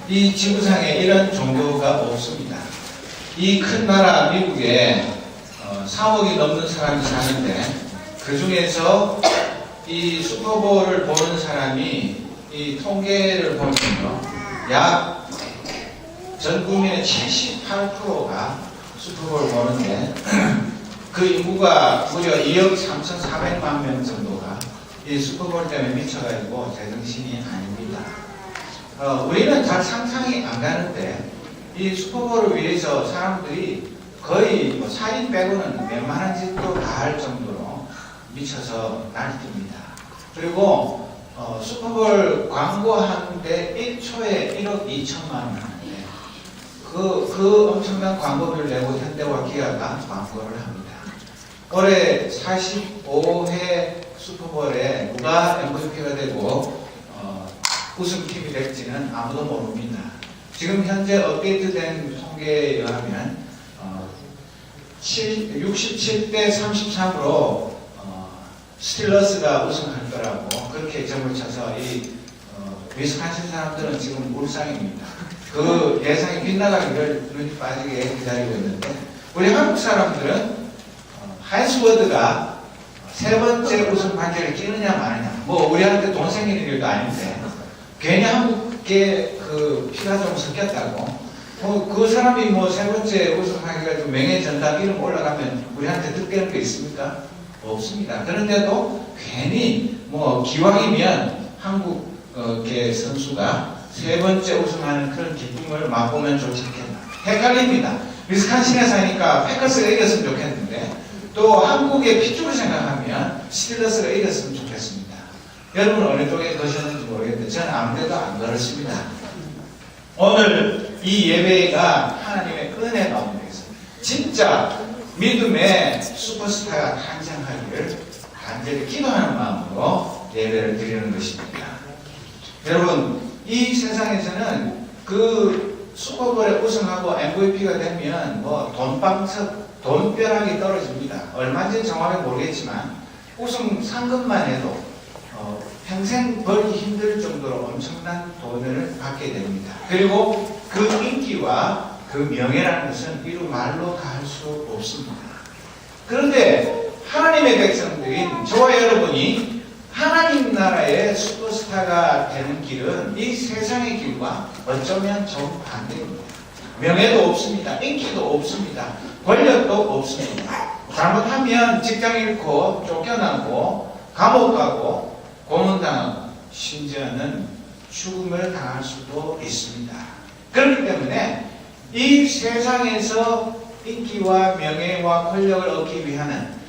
이 지구상에 이런 종교가 없습니다. 이 큰 나라 미국에 3억이 넘는 사람이 사는데 그 중에서 이 슈퍼볼을 보는 사람이 이 통계를 보면요, 약 전 국민의 78%가 슈퍼볼 보는데 그 인구가 무려 2억 3,400만 명 정도가 이 슈퍼볼 때문에 미쳐가지고 제정신이 아닙니다. 우리는 잘 상상이 안 가는데 이 슈퍼볼을 위해서 사람들이 거의 뭐 살인 빼고는 웬만한 짓도 다 할 정도로 미쳐서 날뛰입니다. 그리고 슈퍼볼 광고하는데 1초에 1억 2천만 원. 그 엄청난 광고비를 내고 현대와 기아가 광고를 합니다. 올해 45회 슈퍼볼에 누가 MVP가 되고 우승팀이 될지는 아무도 모릅니다. 지금 현재 업데이트된 통계에 의하면 67대 33으로 스틸러스가 우승할 거라고 그렇게 점을 쳐서 이 위스콘신 사람들은 지금 울상입니다. 그 예상이 빗나가기를 눈이 빠지게 기다리고 있는데 우리 한국 사람들은 하이스 워드가 세 번째 우승 반지를 끼느냐 마느냐, 뭐 우리한테 돈 생기는 일도 아닌데 괜히 한국계 그 피가 좀 섞였다고 그 사람이 뭐 세 번째 우승하기가 좀 명예 전당 이름 올라가면 우리한테 득되는 게 있습니까? 없습니다. 그런데도 괜히 뭐 기왕이면 한국계 선수가 세 번째 우승하는 그런 기쁨을 맛보면 좋지 않겠나. 헷갈립니다. 위스콘신에 사니까 패커스가 이겼으면 좋겠는데 또 한국의 핏줄을 생각하면 스틸러스가 이겼으면 좋겠습니다. 여러분은 어느 쪽에 거셨는지 모르겠는데 저는 아무데도 안 걸었습니다. 오늘 이 예배가 하나님의 은혜가 오는 것입니다. 진짜 믿음의 슈퍼스타가 탄생하기를 간절히 기도하는 마음으로 예배를 드리는 것입니다. 여러분, 이 세상에서는 그 슈퍼볼에 우승하고 MVP가 되면 뭐 돈벼락이 떨어집니다. 얼마인지 정확히 모르겠지만 우승 상금만 해도 평생 벌기 힘들 정도로 엄청난 돈을 받게 됩니다. 그리고 그 인기와 그 명예라는 것은 이루 말로 다 할 수 없습니다. 그런데 하나님의 백성들인 저와 여러분이 하나님 나라의 슈퍼스타가 되는 길은 이 세상의 길과 어쩌면 좀 반대입니다. 명예도 없습니다. 인기도 없습니다. 권력도 없습니다. 잘못하면 직장 잃고 쫓겨나고 감옥 가고 고문당하고 심지어는 죽음을 당할 수도 있습니다. 그렇기 때문에 이 세상에서 인기와 명예와 권력을 얻기 위한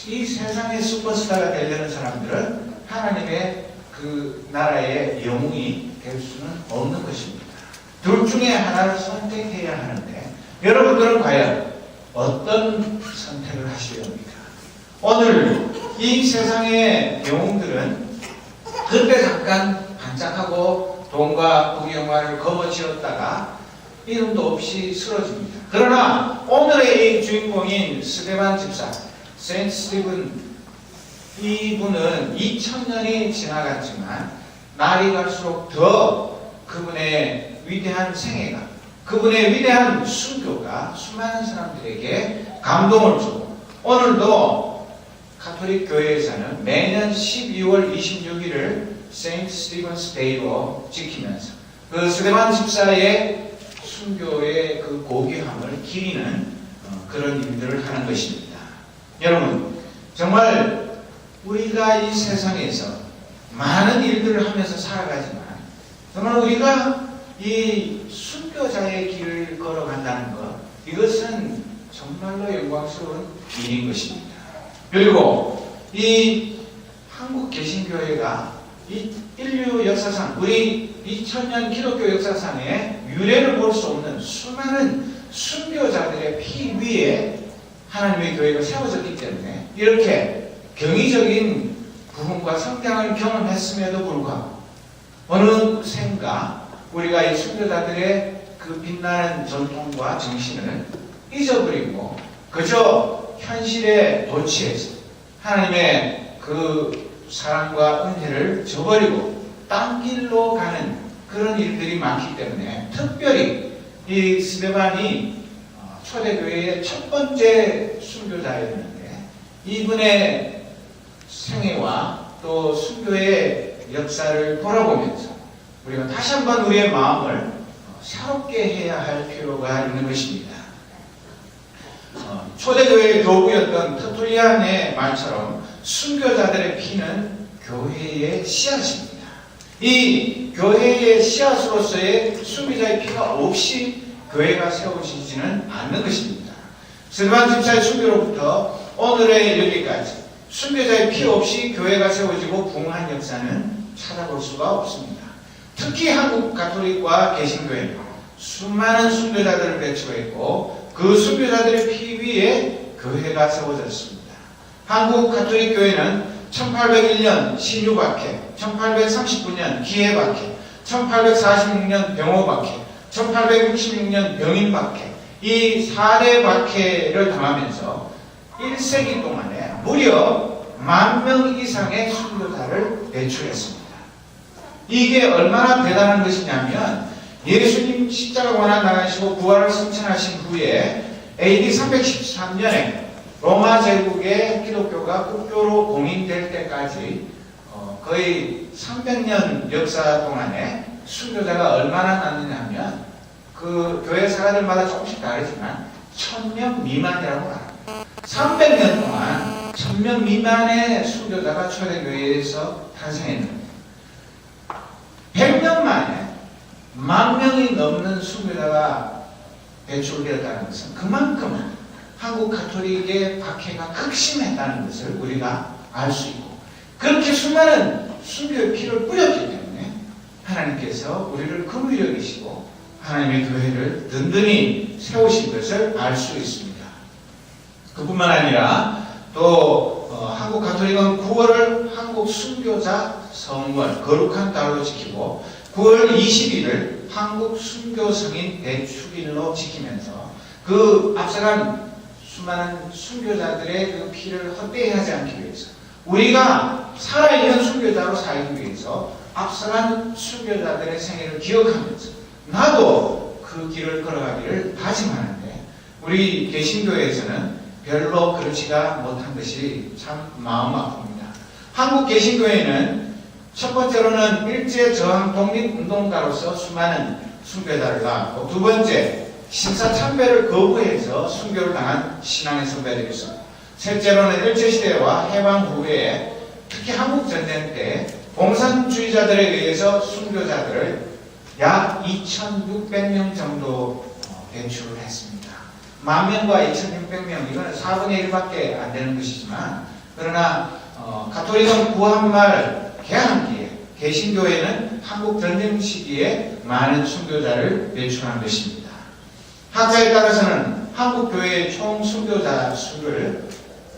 이 세상의 슈퍼스타가 되려는 사람들은 하나님의 그 나라의 영웅이 될 수는 없는 것입니다. 둘 중에 하나를 선택해야 하는데 여러분들은 과연 어떤 선택을 하시렵니까? 오늘 이 세상의 영웅들은 그때 잠깐 반짝하고 돈과 부귀영화를 거머쥐었다가 이름도 없이 쓰러집니다. 그러나 오늘의 이 주인공인 스데반 집사, 세인트 스티븐, 이분은 2000년이 지나갔지만 날이 갈수록 더 그분의 위대한 생애가, 그분의 위대한 순교가 수많은 사람들에게 감동을 주고 오늘도 가톨릭 교회에서는 매년 12월 26일을 세인트 스티븐스 데이로 지키면서 그 스데반 집사의 순교의 그 고귀함을 기리는 그런 일들을 하는 것입니다. 여러분, 정말 우리가 이 세상에서 많은 일들을 하면서 살아가지만 정말 우리가 이 순교자의 길을 걸어간다는 것, 이것은 정말로 영광스러운 일인 것입니다. 그리고 이 한국 개신교회가 이 인류 역사상, 우리 2000년 기독교 역사상에 유례를 볼 수 없는 수많은 순교자들의 피 위에 하나님의 교회가 세워졌기 때문에 이렇게 경이적인 부흥과 성장을 경험했음에도 불구하고 어느 생가 우리가 이 순교자들의 그 빛나는 전통과 정신을 잊어버리고 그저 현실에 도취해서 하나님의 그 사랑과 은혜를 저버리고 딴 길로 가는 그런 일들이 많기 때문에 특별히 이 스데반이 초대교회의 첫 번째 순교자였는데 이분의 생애와 또 순교의 역사를 돌아보면서 우리가 다시 한번 우리의 마음을 새롭게 해야 할 필요가 있는 것입니다. 초대교회의 도구였던 터툴리안의 말처럼 순교자들의 피는 교회의 씨앗입니다. 이 교회의 씨앗으로서의 순교자의 피가 없이 교회가 세워지지는 않는 것입니다. 스데반 집사의 순교로부터 오늘의 여기까지 순교자의 피 없이 교회가 세워지고 부흥한 역사는 찾아볼 수가 없습니다. 특히 한국 가톨릭과 개신교회는 수많은 순교자들을 배출했고 그 순교자들의 피 위에 교회가 세워졌습니다. 한국 가톨릭 교회는 1801년 신유박해, 1839년 기해박해, 1846년 병호박해, 1866년 병인박해, 이 4대 박해를 당하면서 1세기 동안에 무려 10,000명 이상의 순교자를 배출했습니다. 이게 얼마나 대단한 것이냐면 예수님 십자가 고난 당하시고 부활을 성천하신 후에 AD 313년에 로마 제국의 기독교가 국교로 공인될 때까지 거의 300년 역사 동안에 순교자가 얼마나 났느냐면 그 교회 사가들마다 조금씩 다르지만 1000명 미만이라고 합니다. 300년 동안 1000명 미만의 순교자가 초대교회에서 탄생했는데 100년 만에 10,000명이 넘는 순교자가 배출되었다는 것은 그만큼 한국 가톨릭의 박해가 극심했다는 것을 우리가 알 수 있고 그렇게 수많은 순교의 피를 뿌렸기 때문에 하나님께서 우리를 긍휼히 여기시고 하나님의 교회를 든든히 세우신 것을 알 수 있습니다. 그뿐만 아니라 또 한국 가톨릭은 9월을 한국 순교자 성월 거룩한 달로 지키고 9월 20일을 한국 순교 성인 대축일로 지키면서 그 앞서간 수많은 순교자들의 그 피를 헛되이 하지 않기 위해서 우리가 살아있는 순교자로 살기 위해서 앞서간 순교자들의 생애를 기억하면서 나도 그 길을 걸어가기를 다짐하는데 우리 개신교회에서는 별로 그렇지가 못한 것이 참 마음 아픕니다. 한국 개신교회는 첫 번째로는 일제저항 독립운동가로서 수많은 순교자를 낳았고 두 번째 신사참배를 거부해서 순교를 당한 신앙의 선배들이 있습니다. 셋째로는 일제시대와 해방 후에 특히 한국전쟁 때 공산주의자들에 의해서 순교자들을 약 2,600명 정도 배출을 했습니다. 10,000명과 2,600명 이거는 4분의 1밖에 안 되는 것이지만 그러나 가톨릭은 구한말 개항기에 개신교회는 한국 전쟁 시기에 많은 순교자를 배출한 것입니다. 학자에 따라서는 한국 교회의 총 순교자 수를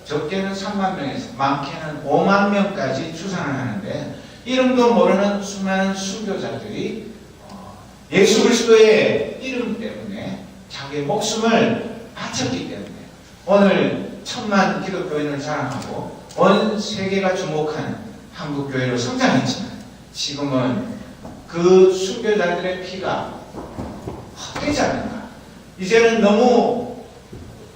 적게는 30,000명에서 많게는 50,000명까지 추산을 하는데 이름도 모르는 수많은 순교자들이 예수 그리스도의 이름 때문에 자기의 목숨을 바쳤기 때문에 오늘 1000만 기독교인을 자랑하고 온 세계가 주목하는 한국 교회로 성장했지만 지금은 그 순교자들의 피가 헛되지 않는가. 이제는 너무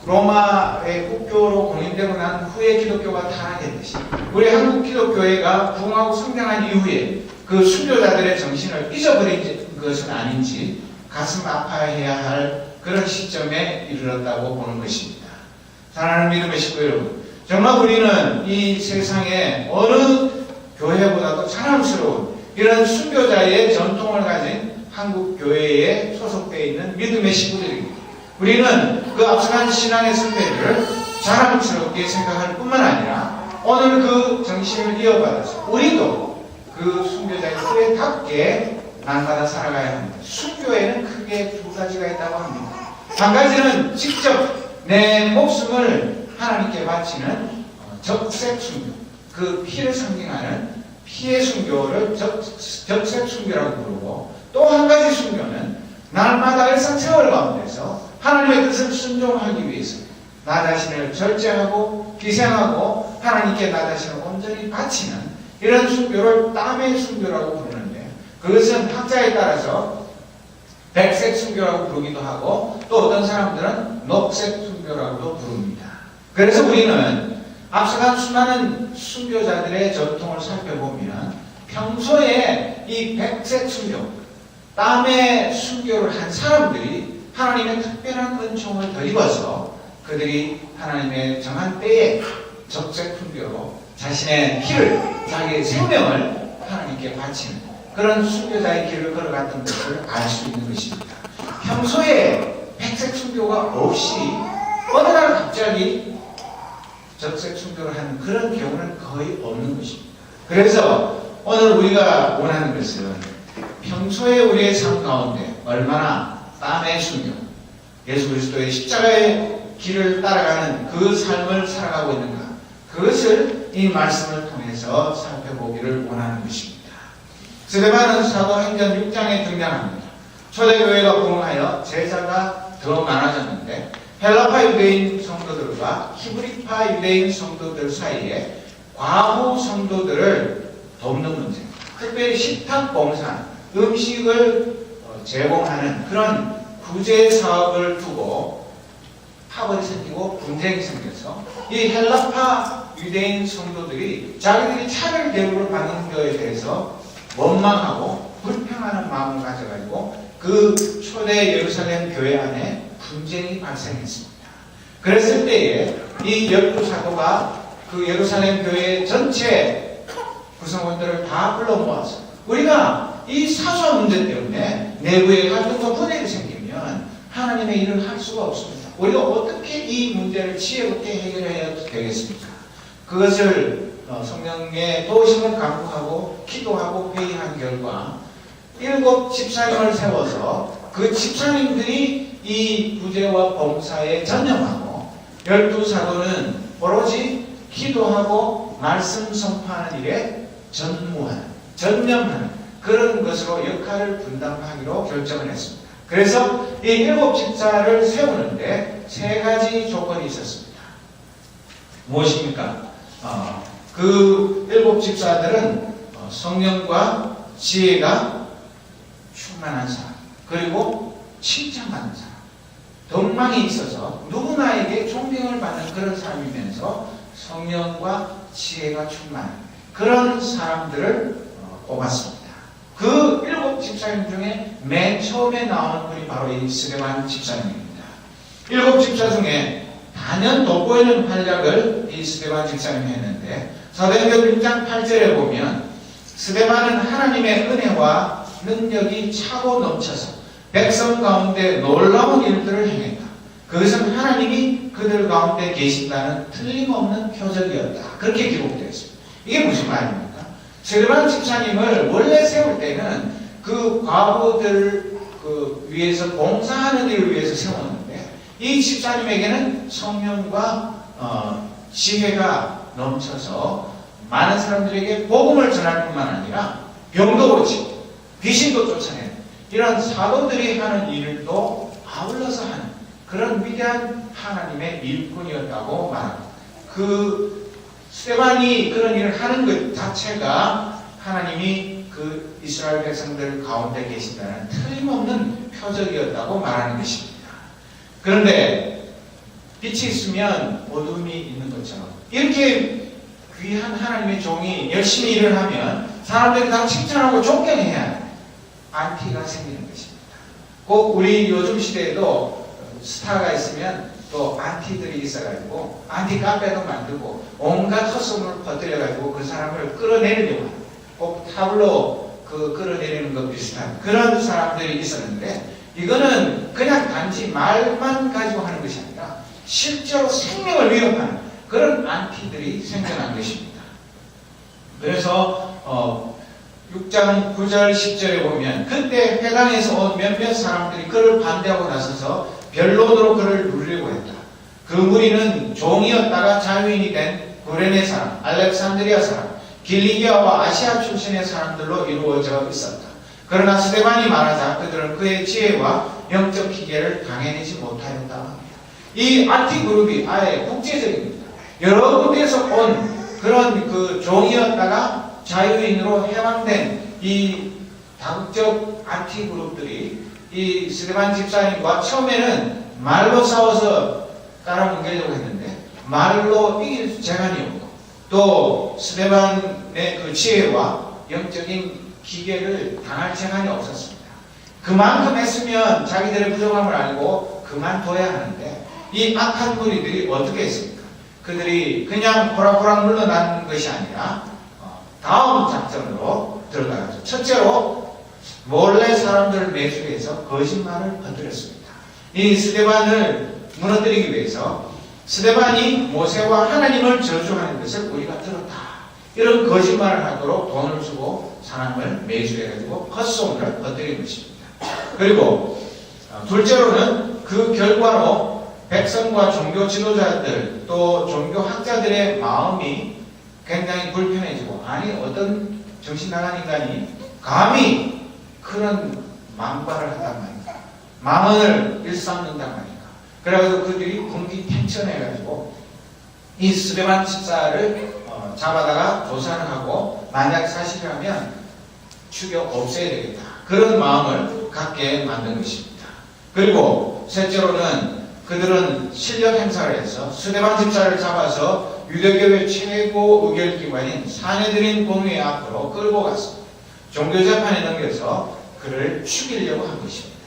로마의 국교로 공인되고 난 후에 기독교가 타락했듯이 우리 한국 기독교회가 부흥하고 성장한 이후에 그 순교자들의 정신을 잊어버린 것은 아닌지 가슴 아파해야 할 그런 시점에 이르렀다고 보는 것입니다. 사랑하는 믿음의 식구 여러분, 정말 우리는 이 세상에 어느 교회보다도 자랑스러운 이런 순교자의 전통을 가진 한국 교회에 소속되어 있는 믿음의 식구들입니다. 우리는 그 앞서간 신앙의 선배들을 자랑스럽게 생각할 뿐만 아니라 오늘 그 정신을 이어받아서 우리도 그 순교자의 후에답게 날마다 살아가야 합니다. 순교에는 크게 두 가지가 있다고 합니다. 한 가지는 직접 내 목숨을 하나님께 바치는 적색 순교, 그 피를 상징하는 피의 순교를 적색 순교라고 부르고 또 한 가지 순교는 날마다 일상생활 가운데서 하나님의 뜻을 순종하기 위해서 나 자신을 절제하고 희생하고 하나님께 나 자신을 온전히 바치는 이런 순교를 땀의 순교라고 부르는데 그것은 학자에 따라서 백색 순교라고 부르기도 하고 또 어떤 사람들은 녹색 순교라고도 부릅니다. 그래서 우리는 앞서간 수많은 순교자들의 전통을 살펴보면 평소에 이 백색 순교, 땀의 순교를 한 사람들이 하나님의 특별한 은총을 덧입어서 그들이 하나님의 정한 때에 적색 순교로 자신의 피를, 자기의 생명을 하나님께 바치는 그런 순교자의 길을 걸어갔던 것을 알 수 있는 것입니다. 평소에 백색 순교가 없이 어느 날 갑자기 적색 순교를 하는 그런 경우는 거의 없는 것입니다. 그래서 오늘 우리가 원하는 것은 평소에 우리의 삶 가운데 얼마나 땀의 순교, 예수 그리스도의 십자가의 길을 따라가는 그 삶을 살아가고 있는가, 그것을 이 말씀을 통해서 살펴보기를 원하는 것입니다. 스데반은 사도행전 6장에 등장합니다. 초대교회가 부흥하여 제자가 더 많아졌는데 헬라파 유대인 성도들과 히브리파 유대인 성도들 사이에 과부 성도들을 돕는 문제, 특별히 식탁 봉사, 음식을 제공하는 그런 구제 사업을 두고 파벌이 생기고 분쟁이 생겨서 이 헬라파 유대인 성도들이 자기들이 차별 대우를 받는 것에 대해서 원망하고 불평하는 마음을 가져가지고 그 초대 예루살렘 교회 안에 분쟁이 발생했습니다. 그랬을 때에 이 12사도가 그 예루살렘 교회 전체 구성원들을 다 불러 모아서 우리가 이 사소한 문제 때문에 내부의 갈등과 분열이 생기면 하나님의 일을 할 수가 없습니다. 우리가 어떻게 이 문제를 지혜롭게 해결해야 되겠습니까? 그것을 성령의 도우심을 간구하고 기도하고 회의한 결과 7 집사님을 세워서 그 집사님들이 이 구제와 봉사에 전념하고 12사도는 오로지 기도하고 말씀 선포하는 일에 전념하는 그런 것으로 역할을 분담하기로 결정을 했습니다. 그래서 이 7 집사를 세우는데 3가지 조건이 있었습니다. 무엇입니까? 그 7 집사들은 성령과 지혜가 충만한 사람, 그리고 칭찬받는 사람, 덕망이 있어서 누구나에게 존경을 받는 그런 사람이면서 성령과 지혜가 충만한 그런 사람들을 뽑았습니다. 그 7 집사님 중에 맨 처음에 나오는 분이 바로 이 스데반 집사님입니다. 7 집사 중에 단연 돋보이는 활약을 이 스데반 집사님이 했는데 사도행전 6장 8절에 보면 스데반은 하나님의 은혜와 능력이 차고 넘쳐서 백성 가운데 놀라운 일들을 행했다. 그것은 하나님이 그들 가운데 계신다는 틀림없는 표적이었다. 그렇게 기록되어 있습니다. 이게 무슨 말입니까? 스데반 집사님을 원래 세울 때는 그 과부들 위해서 봉사하는 일을 위해서 세웠는데 이 집사님에게는 성령과 지혜가 넘쳐서 많은 사람들에게 복음을 전할 뿐만 아니라 병도 고치고 귀신도 쫓아내는 이런 사도들이 하는 일을 또 아울러서 하는 그런 위대한 하나님의 일꾼이었다고 말합니다. 그 스데반이 그런 일을 하는 것 자체가 하나님이 그 이스라엘 백성들 가운데 계신다는 틀림없는 표적이었다고 말하는 것입니다. 그런데 빛이 있으면 어둠이 있는 것처럼 이렇게 귀한 하나님의 종이 열심히 일을 하면 사람들이 다 칭찬하고 존경해야 안티가 생기는 것입니다. 꼭 우리 요즘 시대에도 스타가 있으면 또 안티들이 있어가지고 안티 카페도 만들고 온갖 헛소문을 퍼뜨려가지고 그 사람을 끌어내리려고 합니다. 꼭 타블로 끌어내리는 것 비슷한 그런 사람들이 있었는데 이거는 그냥 단지 말만 가지고 하는 것이 아니라 실제로 생명을 위협하는 그런 안티들이 생겨난 것입니다. 그래서 6장 9절 10절에 보면 그때 회당에서 온 몇몇 사람들이 그를 반대하고 나서서 변론으로 그를 누르려고 했다. 그 무리는 종이었다가 자유인이 된 구레네 사람, 알렉산드리아 사람, 길리기아와 아시아 출신의 사람들로 이루어져 있었다. 그러나 스데반이 말하자 그들은 그의 지혜와 영적 희계를 당해내지 못하였다 합니다. 이 안티그룹이 아예 국제적입니다. 여러 군데에서 온 그런 그 종이었다가 자유인으로 해방된 이 다국적 안티 그룹들이 이 스데반 집사님과 처음에는 말로 싸워서 깔아뭉개려고 했는데 말로 이길 재간이 없고 또 스데반의 그 지혜와 영적인 기계를 당할 재간이 없었습니다. 그만큼 했으면 자기들의 부족함을 알고 그만둬야 하는데 이 악한 무리들이 어떻게 했습니까? 그들이 그냥 호락호락 물러나는 것이 아니라 다음 작전으로 들어가죠. 첫째로 몰래 사람들을 매수해서 거짓말을 퍼뜨렸습니다. 이 스데반을 무너뜨리기 위해서 스데반이 모세와 하나님을 저주하는 것을 우리가 들었다. 이런 거짓말을 하도록 돈을 주고 사람을 매수해가지고 헛소문을 퍼뜨린 것입니다. 그리고 둘째로는 그 결과로 백성과 종교 지도자들 또 종교 학자들의 마음이 굉장히 불편해지고 아니 어떤 정신 나간 인간이 감히 그런 망발을 한단 말이야. 망언을 일삼는단 말이야. 그래가지고 그들이 분기탱천해가지고 이 스데반 집사를 잡아다가 조사를 하고 만약 사실이라면 죽여 없애야 되겠다. 그런 마음을 갖게 만든 것입니다. 그리고 셋째로는 그들은 실력 행사를 해서 스데반 집사를 잡아서 유대교회 최고 의결기관인 사내들인 공회 앞으로 끌고 갔습니다. 종교재판에 넘겨서 그를 죽이려고 한 것입니다.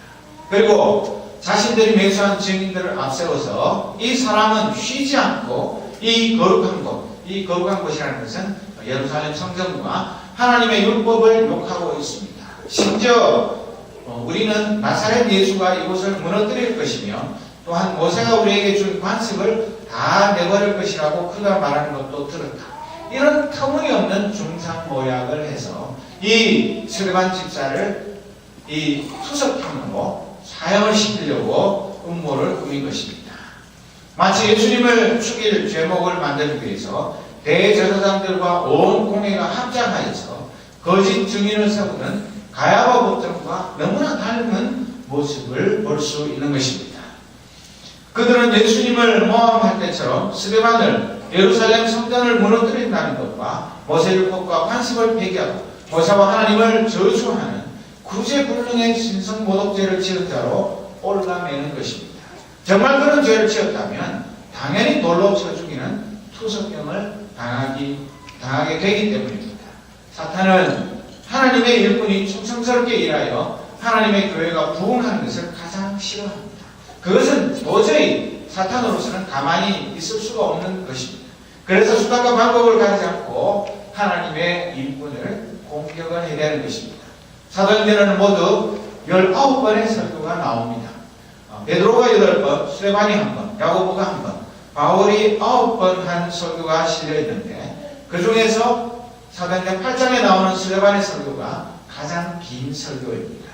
그리고 자신들이 매수한 증인들을 앞세워서 이 사람은 쉬지 않고 이 거룩한 곳, 이 거룩한 곳이라는 것은 예루살렘 성전과 하나님의 율법을 욕하고 있습니다. 심지어 우리는 나사렛 예수가 이곳을 무너뜨릴 것이며 또한 모세가 우리에게 준 관습을 다 내버릴 것이라고 그가 말하는 것도 들었다. 이런 터무니없는 중상모략을 해서 이 스데반 집사를 이 투석함으로 사형을 시키려고 음모를 꾸민 것입니다. 마치 예수님을 죽일 죄목을 만들기 위해서 대제사장들과 온 공회가 합작하여서 거짓 증인을 세우는 가야바 법정과 너무나 닮은 모습을 볼 수 있는 것입니다. 그들은 예수님을 모함할 때처럼 스데반을 예루살렘 성전을 무너뜨린다는 것과 모세율법과 관습을 폐기하고 모세와 하나님을 저주하는 구제불능의 신성모독죄를 지은 자로 올라매는 것입니다. 정말 그런 죄를 지었다면 당연히 돌로 쳐 죽이는 투석형을 당하게 되기 때문입니다. 사탄은 하나님의 일꾼이 충성스럽게 일하여 하나님의 교회가 부흥하는 것을 가장 싫어합니다. 그것은 도저히 사탄으로서는 가만히 있을 수가 없는 것입니다. 그래서 수단과 방법을 가리지 않고 하나님의 일꾼을 공격을 해야 되는 것입니다. 사도행전에는 모두 19번의 설교가 나옵니다. 베드로가 8번, 스데반이 1번, 야고보가 1번, 바울이 9번 한 설교가 실려있는데 그 중에서 사도행전 8장에 나오는 스데반의 설교가 가장 긴 설교입니다.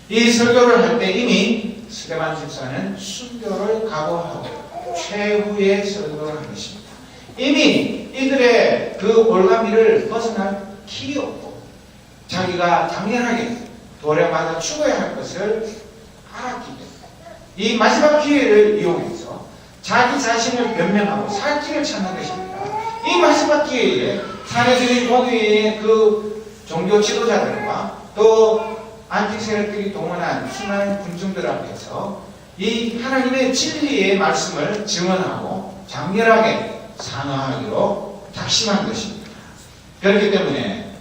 이 설교를 할 때 이미 스데반 집사는 순교를 각오하고 최후의 설교를 한 것입니다. 이미 이들의 그 올가미를 벗어날 길이 없고 자기가 당연하게 돌에 맞아 죽어야 할 것을 알았기 때문에 이 마지막 기회를 이용해서 자기 자신을 변명하고 살 길을 찾는 것입니다. 이 마지막 기회에 사내들인 공회의 그 종교 지도자들과 또 안티 세력들이 동원한 수많은 군중들 앞에서 이 하나님의 진리의 말씀을 증언하고 장렬하게 상하하기로 작심한 것입니다. 그렇기 때문에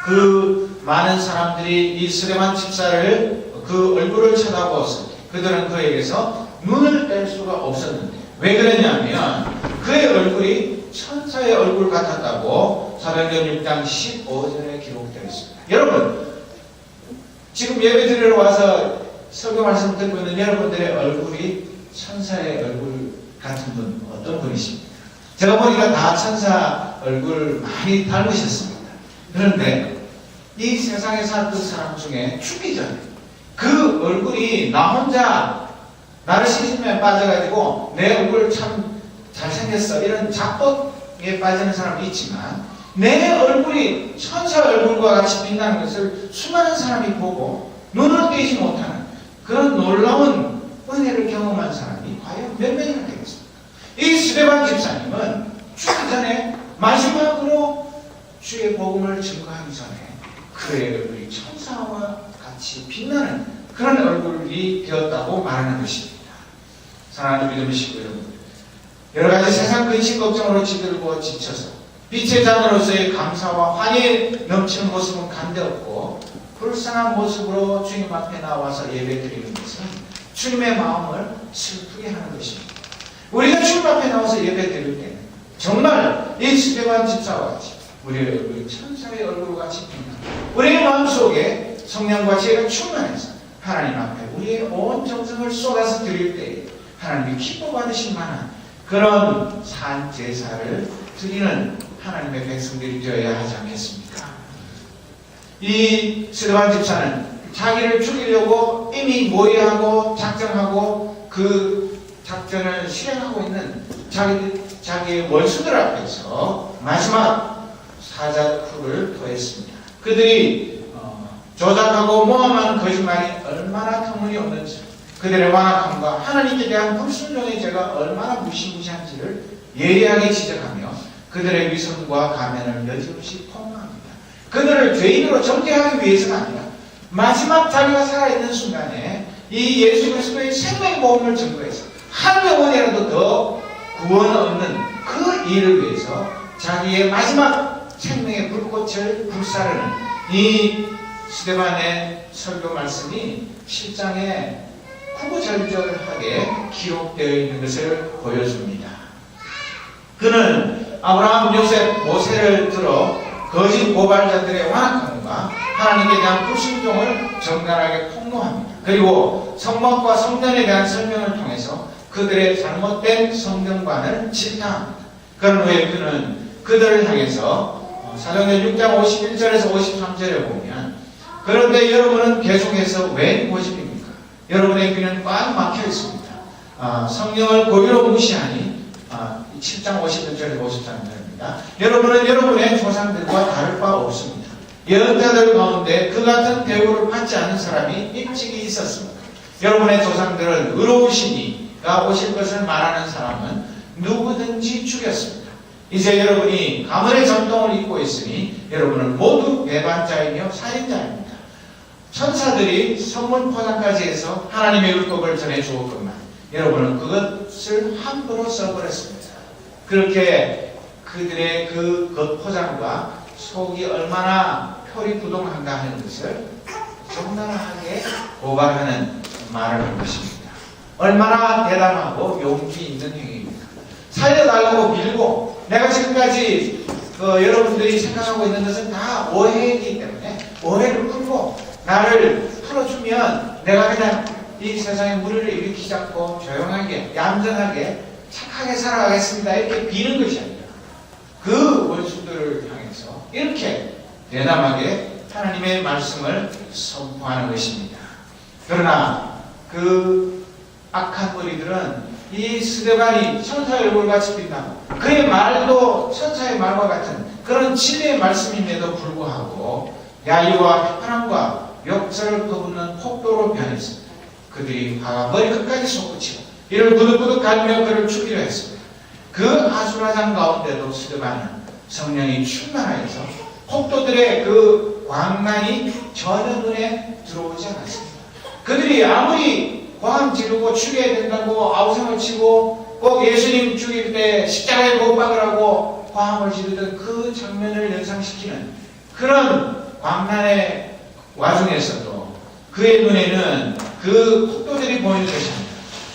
그 많은 사람들이 이 스데반 집사를 그 얼굴을 쳐다보았을 때 그들은 그에게서 눈을 뗄 수가 없었는데 왜 그랬냐면 그의 얼굴이 천사의 얼굴 같았다고 사도행전 6장 15절에 기록되어 있습니다. 여러분 지금 예배 드리러 와서 설교 말씀 듣고 있는 여러분들의 얼굴이 천사의 얼굴 같은 분 어떤 분이십니까? 제가 보니까 다 천사 얼굴 많이 닮으셨습니다. 그런데 이 세상에 살던 사람 중에 죽기 전에 그 얼굴이 나 혼자 나르시즘에 빠져가지고 내 얼굴 참 잘생겼어 이런 작곡에 빠지는 사람도 있지만 내 얼굴이 천사 얼굴과 같이 빛나는 것을 수많은 사람이 보고 눈을 떼지 못하는 그런 놀라운 은혜를 경험한 사람이 과연 몇 명이나 되겠습니까? 이 스데반 집사님은 죽기 전에 마지막으로 주의 복음을 증거하기 전에 그의 얼굴이 모습이 되었다고 말하는 것입니다. 사랑하는 믿음의 식구 여러분, 여러 가지 세상 근심 걱정으로 지들고 지쳐서 빛의 자녀로서의 감사와 환희에 넘치는 모습은 간데없고 불쌍한 모습으로 주님 앞에 나와서 예배드리는 것은 주님의 마음을 슬프게 하는 것입니다. 우리가 주님 앞에 나와서 예배드릴 때는 정말 이 스데반 집사와 같이 우리 천사의 얼굴 같이 빛나 우리의 마음속에 성령과 지혜가 충만해서 하나님 앞에 우리의 온 정성을 쏟아서 드릴 때에 하나님이 기뻐 받으실 만한 그런 산 제사를 드리는 하나님의 백성들이 되어야 하지 않겠습니까? 이 스데반 집사는 자기를 죽이려고 이미 모의하고 작정하고 그 작전을 실행하고 있는 자기의 원수들 앞에서 마지막 사자후를 토했습니다. 그들이 조작하고 모함하는 거짓말이 얼마나 터무니없는지, 그들의 완악함과 하나님께 대한 불순종의 죄가 얼마나 무시무시한지를 예리하게 지적하며 그들의 위선과 가면을 여지없이 폭로합니다. 그들을 죄인으로 정죄하기 위해서가 아니라 마지막 자기가 살아있는 순간에 이 예수 그리스도의 생명의 보험을 증거해서 한 영혼이라도 더 구원 얻는 그 일을 위해서 자기의 마지막 생명의 불꽃을 불사르는 이 스데반의 설교 말씀이 7장에 구구절절하게 기록되어 있는 것을 보여줍니다. 그는 아브라함, 요셉, 모세를 들어 거짓 고발자들의 완악함과 하나님께 대한 불순종을 정갈하게 폭로합니다. 그리고 성막과 성전에 대한 설명을 통해서 그들의 잘못된 성경관을 질타합니다. 그런 후에 그는 그들을 향해서 사도행전 6장 51절에서 53절에 보면 그런데 여러분은 계속해서 왜 고집입니까? 여러분의 귀는 꽉 막혀 있습니다. 성령을 고의로 무시하니 7장 51절에서 53절입니다. 여러분은 여러분의 조상들과 다를 바 없습니다. 예언자들 가운데 그 같은 대우를 받지 않은 사람이 일찍이 있었습니다. 여러분의 조상들은 의로우시니가 오실 것을 말하는 사람은 누구든지 죽였습니다. 이제 여러분이 가문의 전통을 잇고 있으니 여러분은 모두 배반자이며 살인자입니다. 천사들이 선물 포장까지 해서 하나님의 율법을 전해 주었건만 여러분은 그것을 함부로 써버렸습니다. 그렇게 그들의 그 겉포장과 속이 얼마나 표리부동한가 하는 것을 적나라하게 고발하는 말을 한 것입니다. 얼마나 대담하고 용기 있는 행위입니다. 살려달라고 빌고 내가 지금까지 여러분들이 생각하고 있는 것은 다 오해이기 때문에 오해를 풀고 나를 풀어주면 내가 그냥 이 세상에 무리를 일으키지 않고 조용하게 얌전하게 착하게 살아가겠습니다. 이렇게 비는 것이 아니라 그 원수들을 향해서 이렇게 대담하게 하나님의 말씀을 선포하는 것입니다. 그러나 그 악한 무리들은 이 스데반이 천사의 얼굴같이 빛나고 그의 말도 천사의 말과 같은 그런 진리의 말씀임에도 불구하고 야유와 비판함과 욕설을 퍼붓는 폭도로 변했습니다. 그들이 화가 머리끝까지 솟구치고 이를 부득부득 갈며 그를 죽이려 했습니다. 그 아수라장 가운데도 스데반은 성령이 충만하여서 폭도들의 그 광란이 전혀 눈에 들어오지 않았습니다. 그들이 아무리 고함 지르고 죽여야 된다고 아우성을 치고 꼭 예수님 죽일 때 십자가에 못 박으라고 고함을 지르던 그 장면을 연상시키는 그런 광란의 와중에서도 그의 눈에는 그 폭도들이 보이는 것이 아니라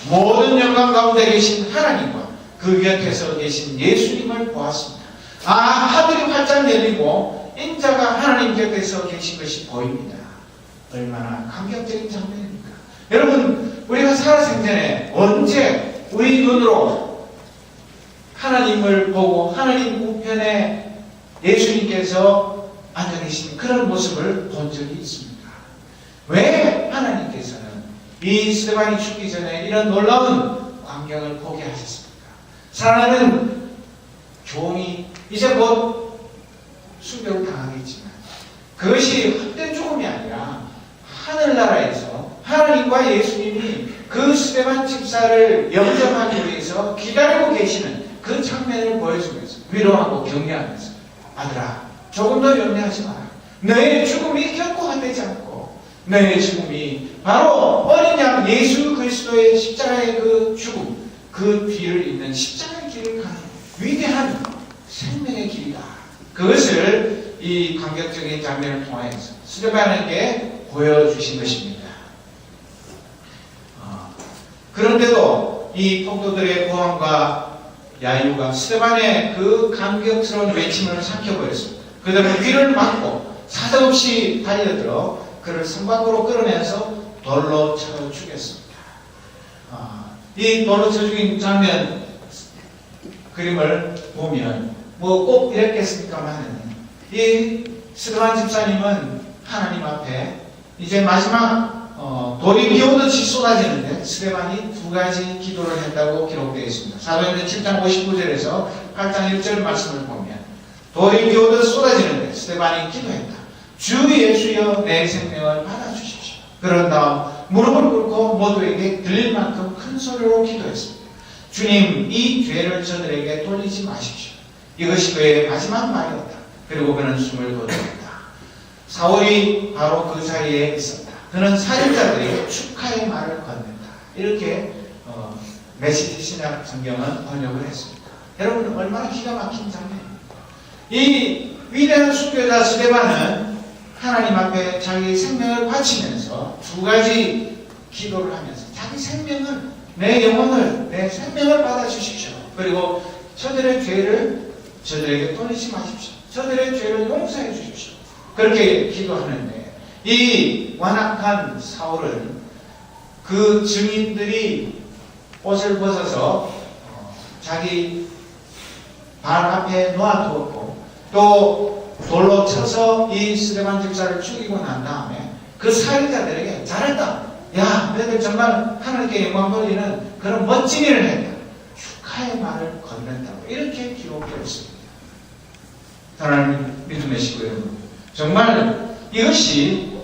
모든 영광 가운데 계신 하나님과 그 곁에서 계신 예수님을 보았습니다. 하늘이 활짝 열리고 인자가 하나님 곁에서 계신 것이 보입니다. 얼마나 감격적인 장면입니까? 여러분, 우리가 살아생전에 언제 우리 눈으로 하나님을 보고 하나님 우편에 예수님께서 앉아 계신 그런 모습을 본 적이 있습니까? 왜 하나님께서는 이 스데반이 죽기 전에 이런 놀라운 광경을 보게 하셨습니까? 사랑하는 종이 이제 곧 순교를 당하겠지만 그것이 헛된 죽음이 아니라 하늘나라에서 하나님과 예수님이 그 스데반 집사를 영접하기 위해서 기다리고 계시는 그 장면을 보여주면서 위로하고 격려하면서 아들아 조금 더 염려하지 마라. 너의 죽음이 결코 헛되지 않고 너의 죽음이 바로 어린 양 우리가 예수 그리스도의 십자가의 그 죽음, 그 뒤를 잇는 십자가의 길을 가는 위대한 생명의 길이다. 그것을 이 감격적인 장면을 통하여서 스데반에게 보여주신 것입니다. 그런데도 이 폭도들의 고함과 야유가 스데반의 그 감격스러운 외침을 삼켜버렸습니다. 그들은 귀를 막고 사정없이 달려들어 그를 성 밖으로 끌어내서 돌로 쳐 죽였습니다. 이 돌로 쳐 죽인 장면 그림을 보면 뭐 꼭 이랬겠습니까만 이 스데반 집사님은 하나님 앞에 이제 마지막 돌이 비오듯이 쏟아지는데 스데반이 두 가지 기도를 했다고 기록되어 있습니다. 사도행전 7장 59절에서 8장 1절 말씀을 보면 돌이 비오듯 쏟아지는데 스데반이 기도했다. 주 예수여 내 생명을 받아주십시오. 그런 다음 무릎을 꿇고 모두에게 들릴 만큼 큰 소리로 기도했습니다. 주님, 이 죄를 저들에게 돌리지 마십시오. 이것이 그의 마지막 말이었다. 그리고 그는 숨을 거두었다. 사울이 바로 그 자리에 있었다. 그는 살인자들에게 축하의 말을 건넨다. 이렇게 메시지 신약 성경은 번역을 했습니다. 여러분, 얼마나 기가 막힌 장면입니다. 이 위대한 순교자 스데반은 하나님 앞에 자기 생명을 바치면서 두 가지 기도를 하면서 자기 생명을, 내 영혼을, 내 생명을 받아주십시오. 그리고 저들의 죄를 저들에게 돌리지 마십시오. 저들의 죄를 용서해 주십시오. 그렇게 기도하는데 이 완악한 사울은 그 증인들이 옷을 벗어서 자기 발 앞에 놓아두었고 또 돌로 쳐서 이 스데반 집사를 죽이고 난 다음에 그 살인자들에게 잘했다. 야, 너희들 정말 하나님께 영광 돌리는 그런 멋진 일을 했다. 축하의 말을 건넨다고 이렇게 기록되어 있습니다. 하나님 믿음의 식구 여러분, 정말 이것이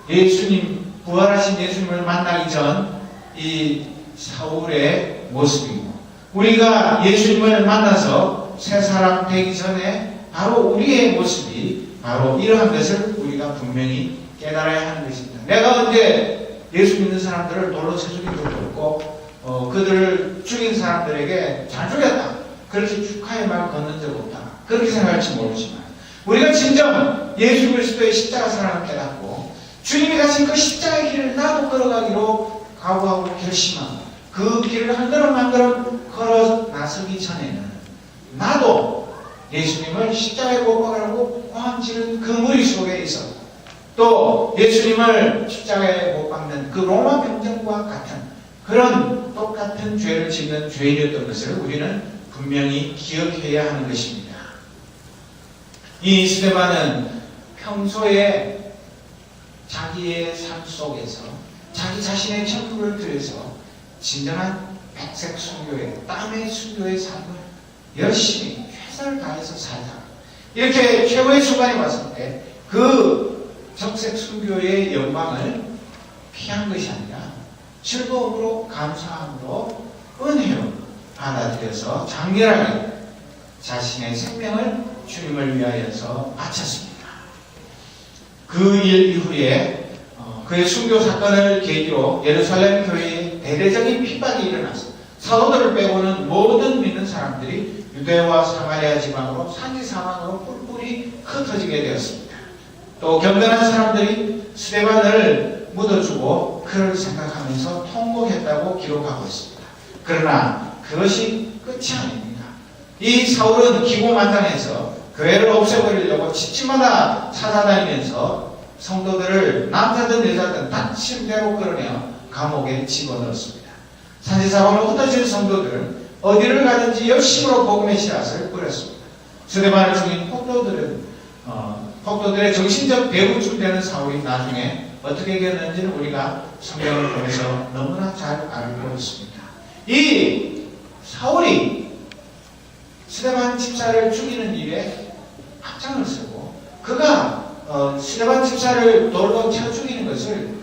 예수님, 부활하신 예수님을 만나기 전 이 사울의 모습이고, 우리가 예수님을 만나서 새 사람 되기 전에 바로 우리의 모습이 바로 이러한 것을 우리가 분명히 깨달아야 하는 것입니다. 내가 언제 예수 믿는 사람들을 돌로 쳐 죽인 적도 없고 그들을 죽인 사람들에게 잘 죽였다, 그렇게 축하의 말 걷는 적 없다, 그렇게 생각할지 모르지만 우리가 진정 예수 그리스도의 십자가 사랑을 깨닫고 주님이 가신 그 십자가의 길을 나도 걸어가기로 각오하고 결심하고 그 길을 한 걸음 한 걸음 걸어 나서기 전에는 나도 예수님을 십자가에 못 박으라고 고함 지른 그 무리 속에 있어 또 예수님을 십자가에 못 박는 그 로마 병정과 같은 그런 똑같은 죄를 짓는 죄인이었던 것을 우리는 분명히 기억해야 하는 것입니다. 이 스데반은 평소에 자기의 삶 속에서 자기 자신의 천국을 들여서 진정한 백색 순교의 땀의 순교의 삶을 열심히 최선을 다해서 살다 이렇게 최후의 순간이 왔을 때 그 적색 순교의 영광을 피한 것이 아니라 즐거움으로 감사함으로 은혜로 받아들여서 장렬하게 자신의 생명을 주님을 위하여서 바쳤습니다. 그 일 이후에 그의 순교 사건을 계기로 예루살렘 교회에 대대적인 핍박이 일어나서 사도들을 빼고는 모든 믿는 사람들이 유대와 사마리아 지방으로 산지사방으로 뿔뿔이 흩어지게 되었습니다. 또 경건한 사람들이 스데반을 묻어주고 그를 생각하면서 통곡했다고 기록하고 있습니다. 그러나 그것이 끝이 아닙니다. 이 사울은 기고만장해서 교회를 없애버리려고 집집마다 찾아다니면서 성도들을 남자든 여자든 다친 대로 끌어내어 감옥에 집어넣었습니다. 산지사방으로 흩어진 성도들은 어디를 가든지 열심으로 복음의 씨앗을 뿌렸습니다. 스데반을 죽인 폭도들의 정신적 배후쯤 되는 사울이 나중에 어떻게 되었는지는 우리가 성경을 통해서 너무나 잘 알고 있습니다. 이 사울이 스데반 집사를 죽이는 일에 앞장을 서고 그가 스데반 집사를 돌로 쳐 죽이는 것을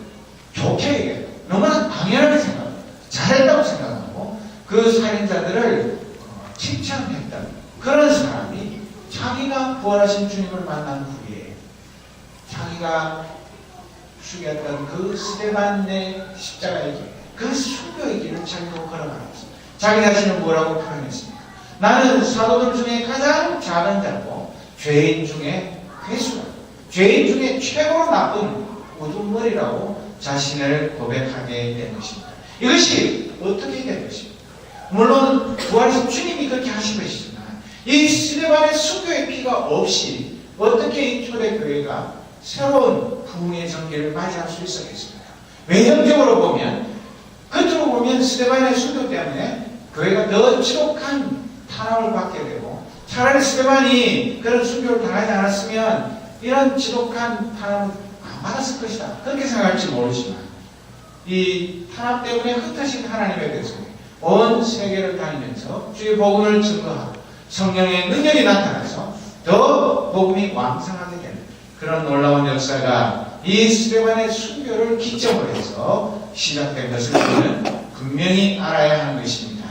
좋게 얘기해요. 너무나 당연하게 생각합니다. 잘했다고 생각하고 그 살인자들을 칭찬했다. 그런 사람이 자기가 부활하신 주님을 만난 후에 자기가 죽였던 그 스데반의 십자가의 길, 그 순교의 길을 자기도 걸어가겠습니다. 자기 자신은 뭐라고 표현했습니까? 나는 사도들 중에 가장 작은 자고 죄인 중에 괴수다. 죄인 중에 최고로 나쁜 우두머리라고 자신을 고백하게 된 것입니다. 이것이 어떻게 된 것입니까? 물론 부활하신 주님이 그렇게 하신 것이지만 이 스데반의 순교의 피가 없이 어떻게 이 초대교회가 새로운 부흥의 전기를 맞이할 수 있었겠습니까? 외형적으로 보면, 겉으로 보면 스데반의 순교 때문에 교회가 더 지독한 탄압을 받게 되고, 차라리 스데반이 그런 순교를 당하지 않았으면 이런 지독한 탄압을 안 받았을 것이다, 그렇게 생각할지 모르지만, 이 탄압 때문에 흩어진 하나님의 백성이 온 세계를 다니면서 주의 복음을 증거하고 성령의 능력이 나타나서 더 복음이 왕성하게 되는 그런 놀라운 역사가 이 스데반의 순교를 기점으로 해서 시작된 것을 우리는 분명히 알아야 하는 것입니다.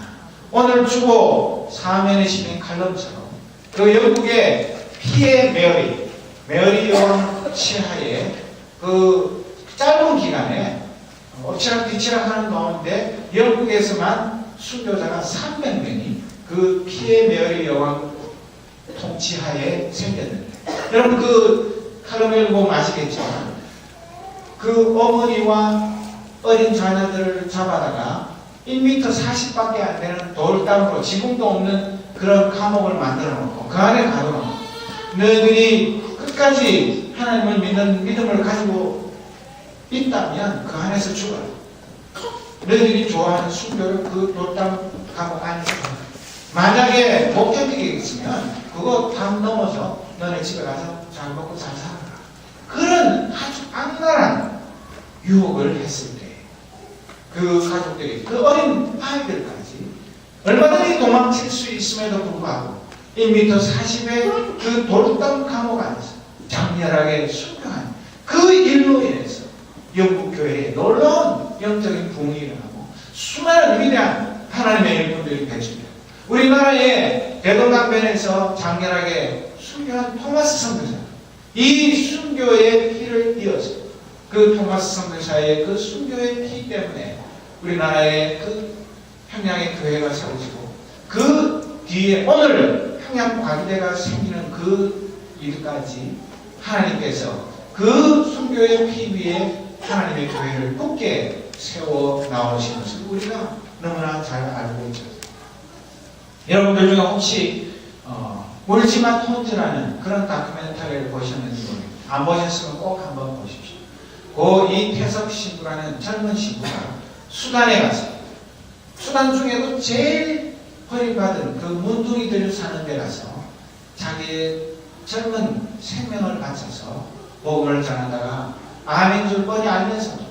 오늘 주보 사면에 실린 칼럼처럼 그 영국의 피의 메어리 여왕 치하에 그 짧은 기간에 엎치락뒤치락 하는 가운데 영국에서만 순교자가 300명이 그 피의 메어리 여왕 통치하에 생겼는데, 여러분 그 칼럼을 보면 아시겠지만 그 어머니와 어린 자녀들을 잡아다가 1m 40밖에 안 되는 돌담으로 지붕도 없는 그런 감옥을 만들어 놓고 그 안에 가둬놓고, 너희들이 끝까지 하나님을 믿는 믿음을 가지고 있다면 그 안에서 죽어라. 너희들이 좋아하는 순교를 그 돌담 감옥 안에서 죽어라. 만약에 못 견디겠으면 그거 담 넘어서 너네 집에 가서 잘 먹고 잘 살아라. 그런 아주 악랄한 유혹을 했을 때 그 가족들이, 그 어린 아이들까지 얼마든지 도망칠 수 있음에도 불구하고 1m 40의 그 돌담 감옥 안에서 장렬하게 순교한 그 일로 인해서 영국 교회에 놀라운 영적인 부흥이 일어나고 수많은 위대한 하나님의 일꾼들이 배출되고, 우리나라의 대동강변에서 장렬하게 순교한 토마스 선교사, 이 순교의 피를 이어서 그 토마스 선교사의 그 순교의 피 때문에 우리나라의 그 평양의 교회가 세워지고, 그 뒤에 오늘 평양 과기대가 생기는 그 일까지 하나님께서 그 순교의 피 위에 하나님의 교회를 굳게 세워 나오신 것을 우리가 너무나 잘 알고 있죠. 여러분들 중에 혹시 울지마 톤즈라는 그런 다큐멘터리를 보셨는지 모르겠어요. 안 보셨으면 꼭 한번 보십시오. 그 이태석 신부라는 젊은 신부가 수단에 가서, 수단 중에도 제일 버림받은 그 문둥이들 사는 데 가서 자기의 젊은 생명을 바쳐서 복음을 전하다가 암인 줄 뻔히 알면서도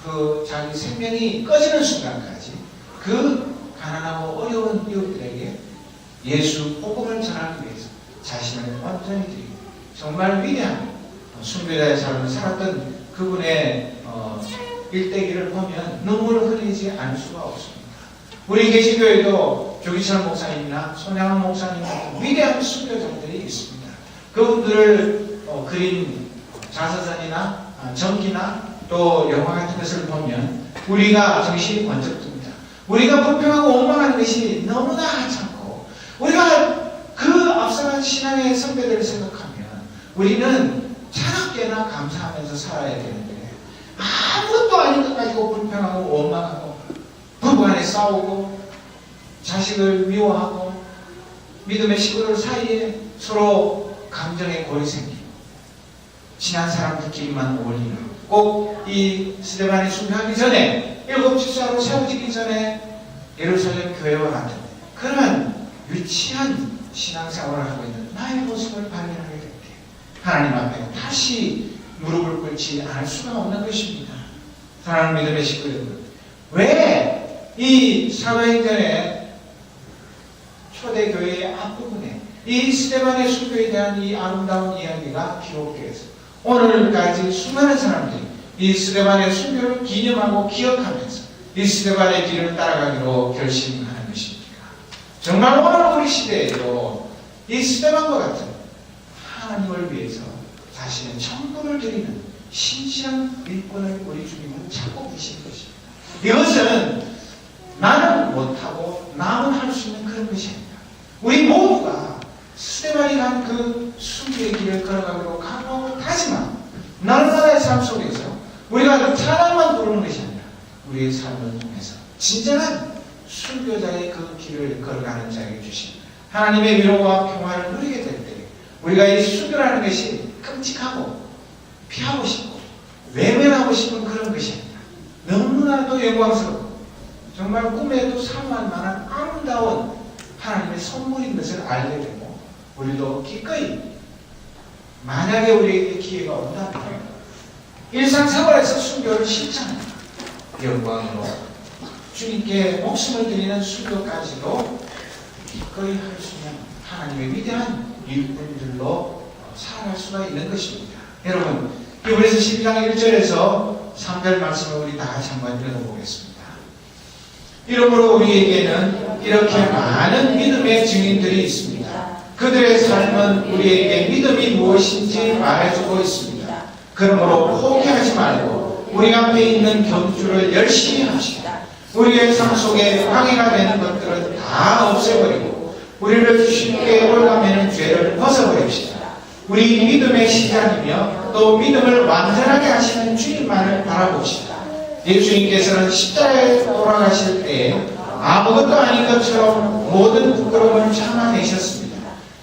그 자기 생명이 꺼지는 순간까지 그 가난하고 어려운 이웃들에게 예수 복음을 전하기 위해서 자신을 완전히 드리고 정말 위대한 순교자의 삶을 살았던 그분의 일대기를 보면 눈물을 흘리지 않을 수가 없습니다. 우리 개신교에도 조기철 목사님이나 손양원 목사님 같은 위대한 순교자들이 있습니다. 그분들을 그린 자서전이나 전기나 또 영화 같은 것을 보면 우리가 정신이 번쩍 듭니다. 우리가 불평하고 원망하는 것이 너무나 하찮고, 우리가 그 앞서간 신앙의 선배들을 생각하면 우리는 차갑게나 감사하면서 살아야 되는데, 아무것도 아닌 것 가지고 불평하고 원망하고 부부간에 싸우고 자식을 미워하고 믿음의 식구들 사이에 서로 감정의 골이 생기고 친한 사람들끼리만 어울리는, 꼭 이 스데반이 순교하기 전에 7집사로 세워지기 전에 예루살렘 교회와 같은 그런 유치한 신앙생활을 하고 있는 나의 모습을 발견하게 될 때 하나님 앞에 다시 무릎을 꿇지 않을 수가 없는 것입니다. 사랑하는 믿음의 식구 여러분, 왜 이 사도행전의 초대교회의 앞부분에 이 스데반의 순교에 대한 이 아름다운 이야기가 기록되어서 오늘까지 수많은 사람들이 이 스데반의 순교를 기념하고 기억하면서 이 스데반의 길을 따라가기로 결심하는 것입니까? 정말 오늘 우리 시대에도 이 스데반과 같은 하나님을 위해서 자신의 천국을 드리는 신실한 일꾼을 우리 주님은 찾고 계신 것입니다. 이것은 나는 못하고 남은 할 수 있는 그런 것이 아니라 우리 모두가 스데반이 간 그 순교의 길을 걸어가기로 각오하고 다짐한 날마다의 삶 속에서 우리가 찬양만 부르는 것이 아니라 우리의 삶을 통해서 진정한 순교자의 그 길을 걸어가는 자에게 주신 하나님의 위로와 평화를 누리게 될 때 우리가 이 순교라는 것이 끔찍하고 피하고 싶고 외면하고 싶은 그런 것이 아니라 너무나도 영광스럽고 정말 꿈에도 상상할 만한 아름다운 하나님의 선물인 것을 알게 되고 우리도 기꺼이 만약에 우리에게 기회가 온다면 일상생활에서 순교를 실천합니다. 영광으로 주님께 목숨을 드리는 순교까지도 기꺼이 할 수 있는 하나님의 위대한 일꾼들로 살아갈 수가 있는 것입니다. 여러분, 히브리서 12장 1절에서 3절 말씀을 우리 다 같이 한번 읽어보겠습니다. 이러므로 우리에게는 이렇게 많은 믿음의 증인들이 있습니다. 그들의 삶은 우리에게 믿음이 무엇인지 말해주고 있습니다. 그러므로 포기하지 말고 우리 앞에 있는 경주를 열심히 합시다. 우리의 삶 속에 방해가 되는 것들은 다 없애버리고 우리를 쉽게 올라매는 죄를 벗어버립시다. 우리 믿음의 시작이며 또 믿음을 완전하게 하시는 주님만을 바라봅시다. 예수님께서는 십자가에 돌아가실 때에 아무것도 아닌 것처럼 모든 부끄러움을 참아내셨습니다.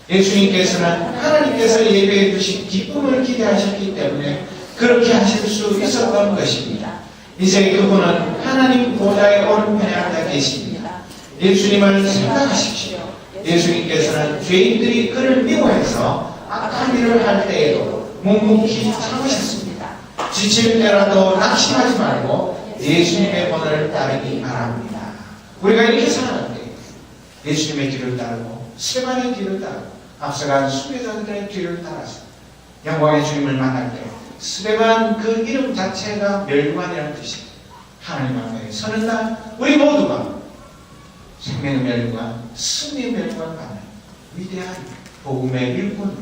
예수님께서는 하나님께서 예배해 주신 기쁨을 기대하셨기 때문에 그렇게 하실 수 있었던 것입니다. 이제 그분은 하나님 보좌의 오른편에 앉아 계십니다. 예수님을 생각하십시오. 예수님께서는 죄인들이 그를 미워해서 악한 일을 할 때에도 묵묵히 참으셨습니다. 지칠 때라도 낙심하지 말고 예수님의 본을 따르기 바랍니다. 우리가 이렇게 살아갈 때 예수님의 길을 따르고 스데반의 길을 따르고 앞서간 순교자들의 뒤를 따라서 영광의 주님을 만날 때 스데반 그 이름 자체가 멸관이라는 뜻이 하나님 앞에 서는 날 우리 모두가 생명의 멸관, 승리의 멸관 받는 위대한 복음의 일꾼으로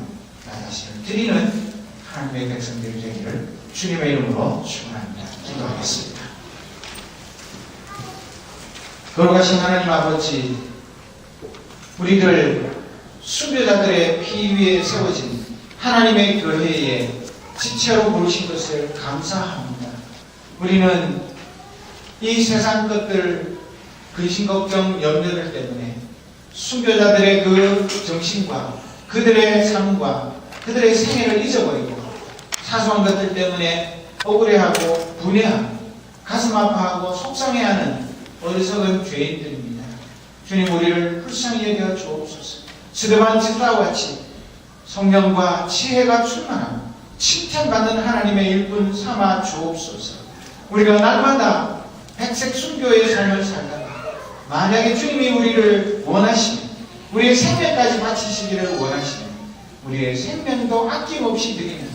나 자신을 드리는 하나님의 백성들이 되기를 주님의 이름으로 축원합니다. 기도하겠습니다. 거룩하신 하나님 아버지, 우리를 순교자들의 피 위에 세워진 하나님의 교회에 지체로 부르신 것을 감사합니다. 우리는 이 세상 것들, 근심, 걱정, 염려들 때문에 순교자들의 그 정신과 그들의 삶과 그들의 생애를 잊어버리고 사소한 것들 때문에 억울해하고 분해하고 가슴 아파하고 속상해하는 어리석은 죄인들입니다. 주님, 우리를 불쌍히 여겨 주옵소서. 스데반 집사와 같이 성령과 지혜가 충만하고 칭찬받는 하나님의 일꾼 삼아 주옵소서. 우리가 날마다 백색 순교의 삶을 살다가 만약에 주님이 우리를 원하시면 우리의 생명까지 바치시기를 원하시면 우리의 생명도 아낌없이 드리는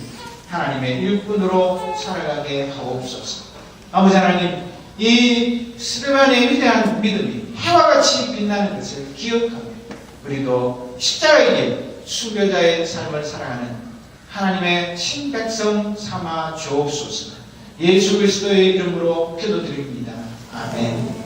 하나님의 일꾼으로 살아가게 하옵소서. 아버지 하나님, 이 스데반의 위대한 믿음이 해와 같이 빛나는 것을 기억하고 우리도 십자가의 길, 순교자의 삶을 살아가는 하나님의 친백성 삼아 주옵소서. 예수 그리스도의 이름으로 기도드립니다. 아멘.